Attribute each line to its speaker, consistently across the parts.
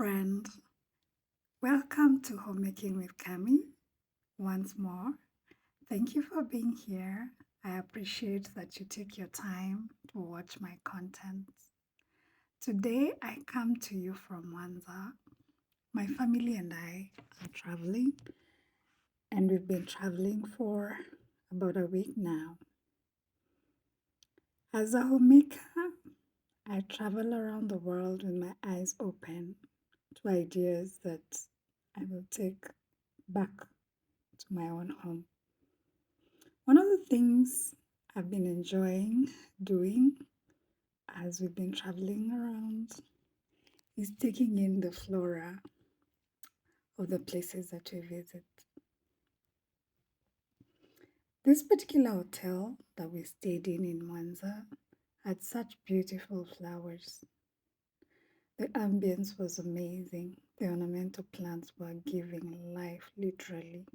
Speaker 1: friend. Welcome to Homemaking with Cami once more. Thank you for being here. I appreciate that you take your time to watch my content. Today, I come to you from Mwanza. My family and I are traveling, and we've been traveling for about a week now. As a homemaker, I travel around the world with my eyes open to ideas that I will take back to my own home. One of the things I've been enjoying doing as we've been traveling around is taking in the flora of the places that we visit. This particular hotel that we stayed in Mwanza had such beautiful flowers. The ambience was amazing. The ornamental plants were giving life, literally.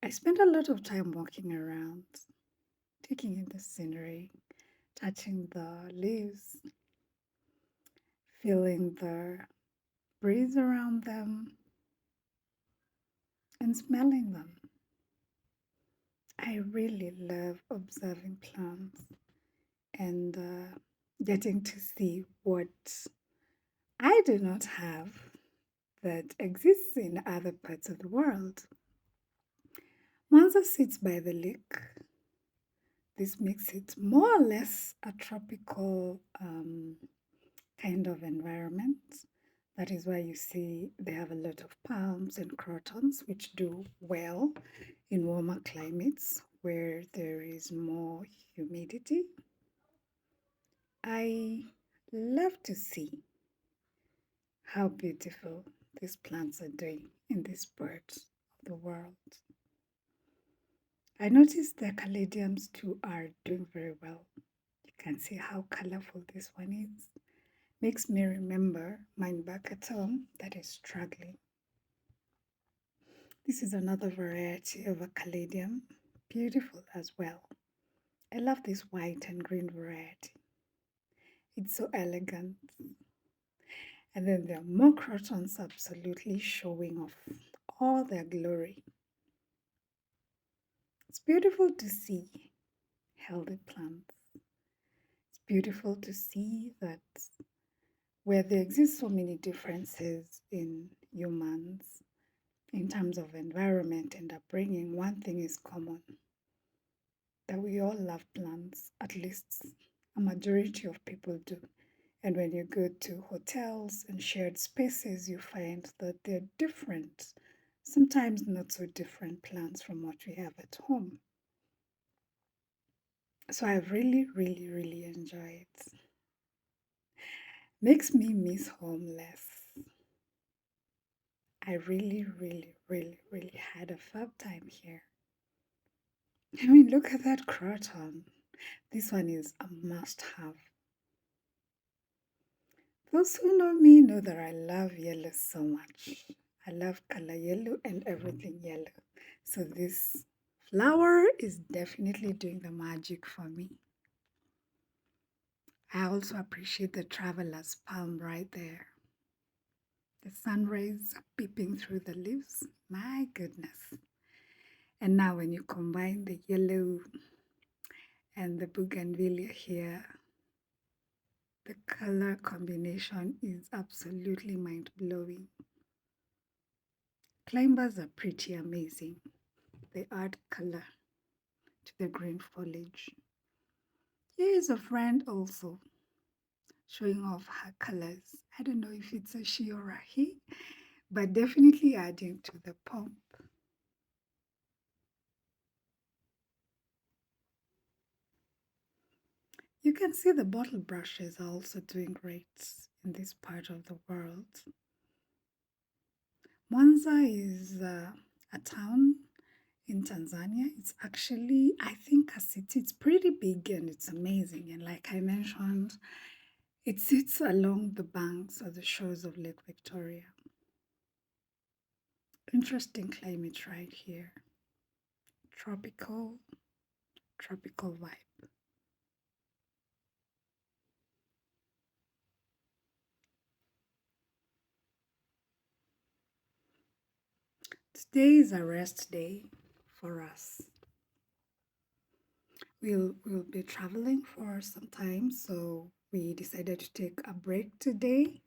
Speaker 1: I spent a lot of time walking around, taking in the scenery, touching the leaves, feeling the breeze around them, and smelling them. I really love observing plants and getting to see what I do not have that exists in other parts of the world. Mwanza sits by the lake. This makes it more or less a tropical kind of environment. That is why you see they have a lot of palms and crotons, which do well in warmer climates where there is more humidity. I love to see how beautiful these plants are doing in this part of the world. I noticed the caladiums too are doing very well. You can see how colorful this one is. Makes me remember mine back at home that is struggling. This is another variety of a caladium, beautiful as well. I love this white and green variety. It's so elegant. And then there are more crotons absolutely showing off all their glory. It's beautiful to see healthy plants. It's beautiful to see that where there exist so many differences in humans in terms of environment and upbringing, one thing is common, that we all love plants, at least a majority of people do. And when you go to hotels and shared spaces, you find that they're different, sometimes not so different plants from what we have at home. So I've really enjoyed it. Makes me miss home less. I really had a fab time here. I mean, look at that croton. This one is a must-have. Those who know me know that I love yellow so much. I love color yellow and everything yellow. So this flower is definitely doing the magic for me. I also appreciate the traveler's palm right there. The sun rays peeping through the leaves. My goodness. And now when you combine the yellow and the bougainvillea here, the color combination is absolutely mind-blowing. Climbers are pretty amazing. They add color to the green foliage. Here is a friend also showing off her colors. I don't know if it's a she or a he, but definitely adding to the pomp. You can see the bottle brushes are also doing great in this part of the world. Mwanza is a town in Tanzania. It's actually, I think, a city. It's pretty big and it's amazing. And like I mentioned, it sits along the banks of the shores of Lake Victoria. Interesting climate right here. Tropical vibe. Today is a rest day for us. We'll be traveling for some time, so we decided to take a break today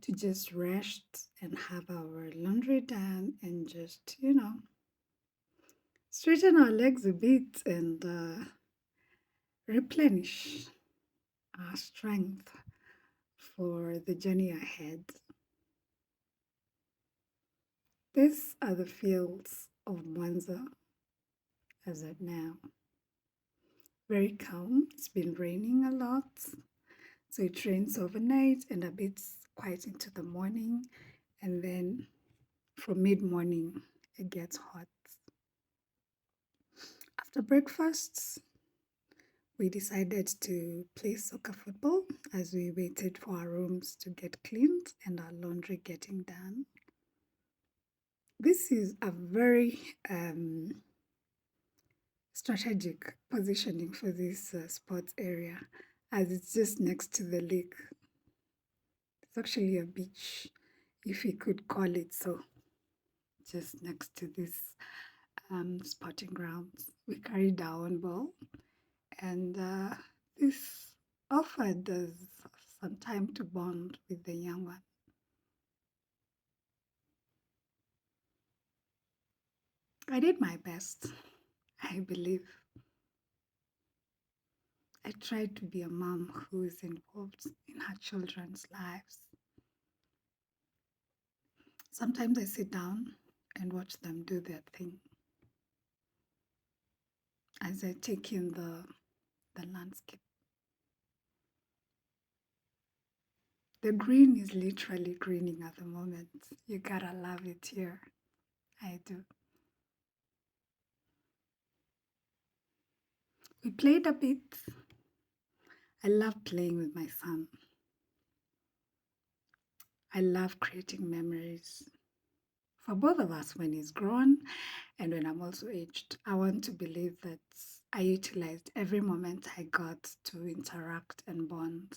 Speaker 1: to just rest and have our laundry done and just, straighten our legs a bit and replenish our strength for the journey ahead. These are the fields of Mwanza as of now. Very calm. It's been raining a lot. So it rains overnight and a bit quiet into the morning. And then from mid-morning, it gets hot. After breakfast, we decided to play soccer football as we waited for our rooms to get cleaned and our laundry getting done. This is a very strategic positioning for this sports area as it's just next to the lake. It's actually a beach, if you could call it so, just next to this sporting grounds. We carried our own ball, and this offered us some time to bond with the young one. I did my best, I believe. I tried to be a mom who is involved in her children's lives. Sometimes I sit down and watch them do their thing as I take in the landscape. The green is literally greening at the moment. You gotta love it here. I do. We played a bit. I love playing with my son. I love creating memories for both of us when he's grown and when I'm also aged. I want to believe that I utilized every moment I got to interact and bond.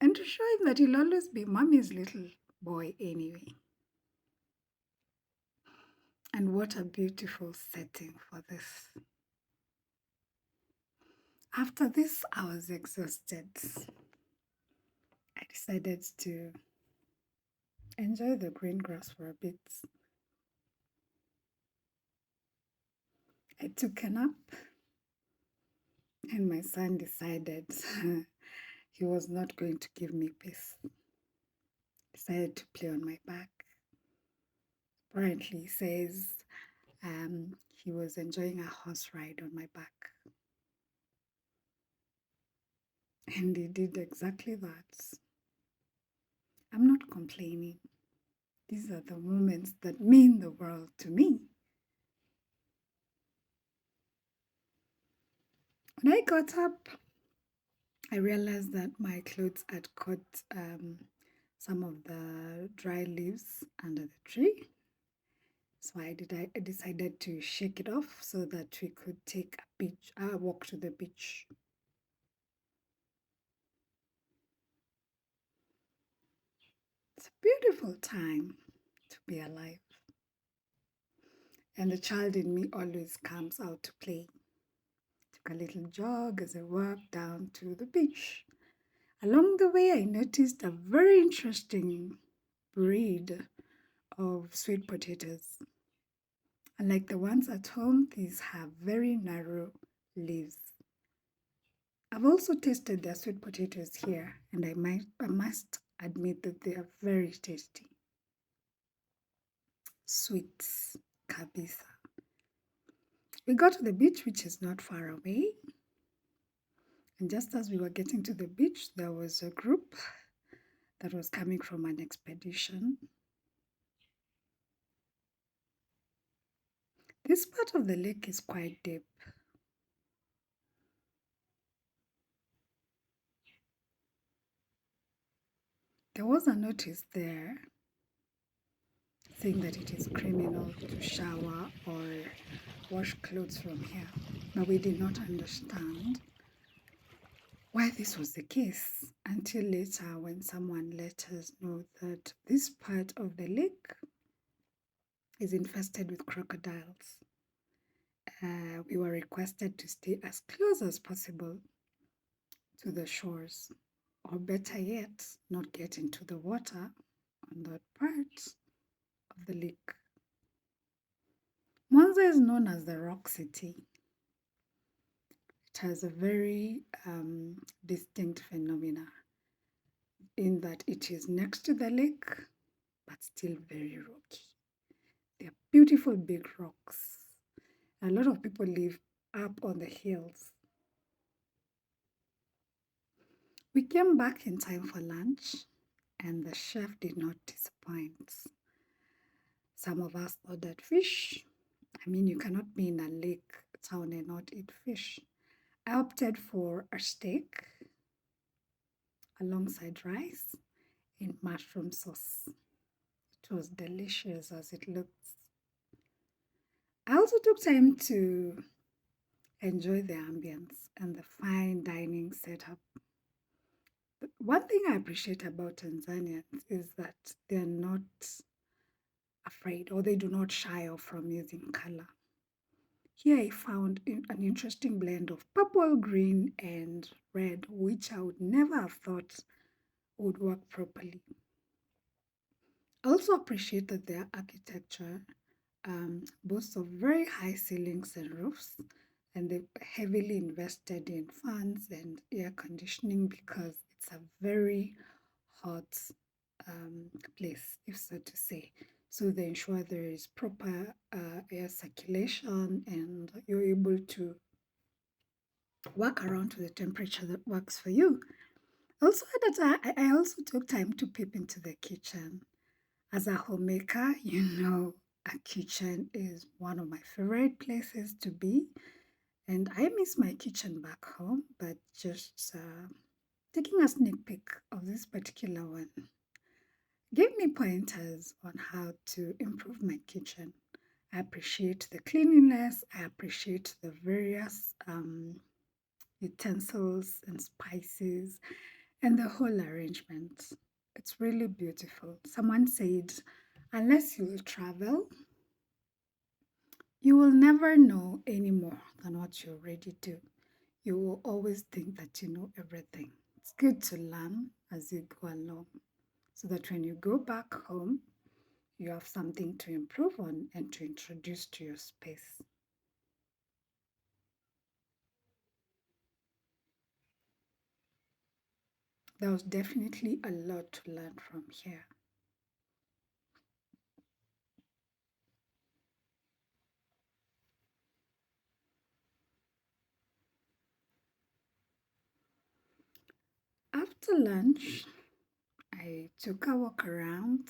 Speaker 1: And to show him that he'll always be mommy's little boy anyway. And what a beautiful setting for this. After this, I was exhausted. I decided to enjoy the green grass for a bit. I took a nap, and my son decided he was not going to give me peace. Decided to play on my back. Apparently, he says he was enjoying a horse ride on my back. And he did exactly that. I'm not complaining. These are the moments that mean the world to me. When I got up, I realized that my clothes had caught some of the dry leaves under the tree. So I decided to shake it off so that we could take a walk to the beach. It's a beautiful time to be alive. And the child in me always comes out to play. Took a little jog as I walked down to the beach. Along the way, I noticed a very interesting breed of sweet potatoes. Unlike the ones at home, these have very narrow leaves. I've also tasted their sweet potatoes here, and I must admit that they are very tasty. Sweet kabisa. We got to the beach, which is not far away. And just as we were getting to the beach, there was a group that was coming from an expedition. This part of the lake is quite deep. There was a notice there saying that it is criminal to shower or wash clothes from here, but we did not understand why this was the case until later when someone let us know that this part of the lake is infested with crocodiles. We were requested to stay as close as possible to the shores, or better yet, not get into the water on that part of the lake. Mwanza is known as the Rock City. It has a very distinct phenomena in that it is next to the lake, but still very rocky. They are beautiful big rocks. A lot of people live up on the hills. We came back in time for lunch, and the chef did not disappoint. Some of us ordered fish. I mean, you cannot be in a lake town and not eat fish. I opted for a steak alongside rice in mushroom sauce. It was delicious as it looks. I also took time to enjoy the ambience and the fine dining setup. But one thing I appreciate about Tanzanians is that they're not afraid or they do not shy off from using color. Here I found an interesting blend of purple, green, and red, which I would never have thought would work properly. I also appreciate that their architecture boasts of very high ceilings and roofs, and they've heavily invested in fans and air conditioning because it's a very hot place, if so to say. So they ensure there is proper air circulation and you're able to work around to the temperature that works for you. Also, I also took time to peep into the kitchen. As a homemaker, you know, a kitchen is one of my favorite places to be. And I miss my kitchen back home, but just taking a sneak peek of this particular one gave me pointers on how to improve my kitchen. I appreciate the cleanliness, I appreciate the various utensils and spices and the whole arrangement. It's really beautiful. Someone said, unless you travel, you will never know any more than what you already do. You will always think that you know everything. It's good to learn as you go along so that when you go back home, you have something to improve on and to introduce to your space. There was definitely a lot to learn from here. After lunch, I took a walk around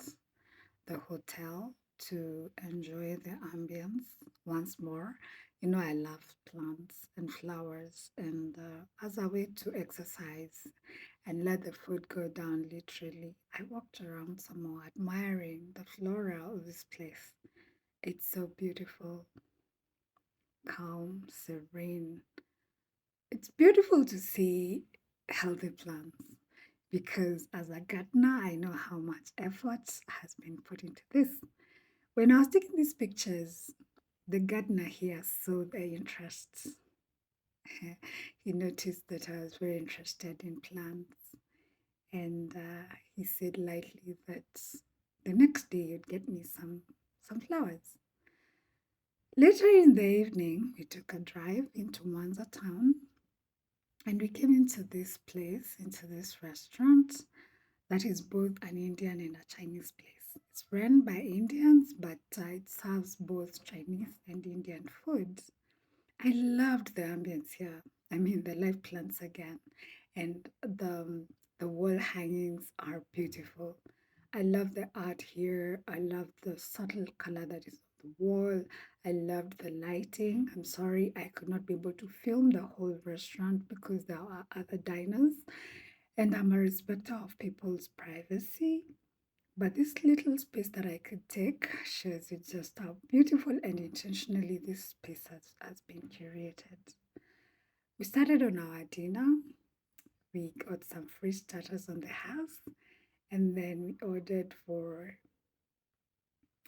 Speaker 1: the hotel to enjoy the ambience once more. You know, I love plants and flowers, and as a way to exercise and let the food go down literally, I walked around some more, admiring the flora of this place. It's so beautiful, calm, serene. It's beautiful to see healthy plants because as a gardener, I know how much effort has been put into this. When I was taking these pictures, the gardener here saw the interest. He noticed that I was very interested in plants, and he said lightly that the next day you'd get me some flowers. Later in the evening, we took a drive into Mwanza town, and we came into this place, into this restaurant that is both an Indian and a Chinese place. It's run by Indians, but it serves both Chinese and Indian food. I loved the ambience here. I mean, the live plants again, and the wall hangings are beautiful. I love the art here. I love the subtle color that is on the wall. I loved the lighting. I'm sorry I could not be able to film the whole restaurant because there are other diners, and I'm a respecter of people's privacy. But this little space that I could take shows you just how beautiful and intentionally this space has been curated. We started on our dinner. We got some free starters on the house, and then we ordered for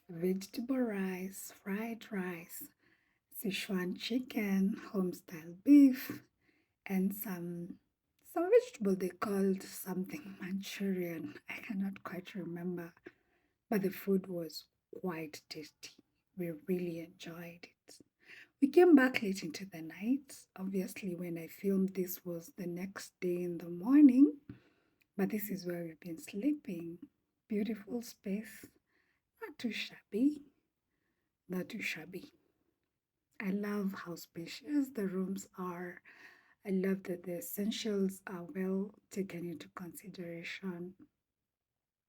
Speaker 1: vegetable rice, fried rice, Sichuan chicken, home-style beef, and some vegetable they called something Manchurian. I cannot quite remember, but the food was quite tasty. We really enjoyed it. We came back late into the night. Obviously, when I filmed this was the next day in the morning, but this is where we've been sleeping. Beautiful space, not too shabby, not too shabby. I love how spacious the rooms are. I love that the essentials are well taken into consideration.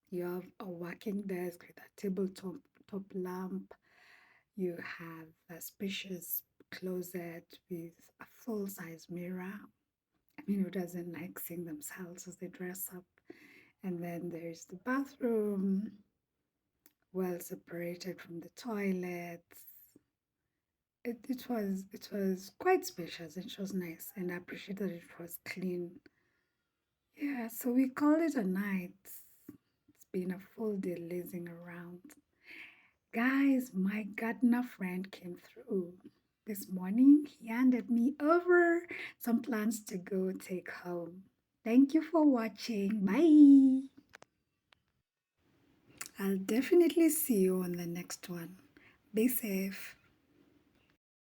Speaker 1: You have a working desk with a tabletop top lamp. You have a spacious closet with a full size mirror. I mean, who doesn't like seeing themselves as they dress up? And then there's the bathroom, well separated from the toilets. It was quite spacious. It was nice, and I appreciate that it was clean. Yeah, so we called it a night. It's been a full day lazing around. Guys, my gardener friend came through this morning. He handed me over some plants to go take home. Thank you for watching. Bye. I'll definitely see you on the next one. Be safe.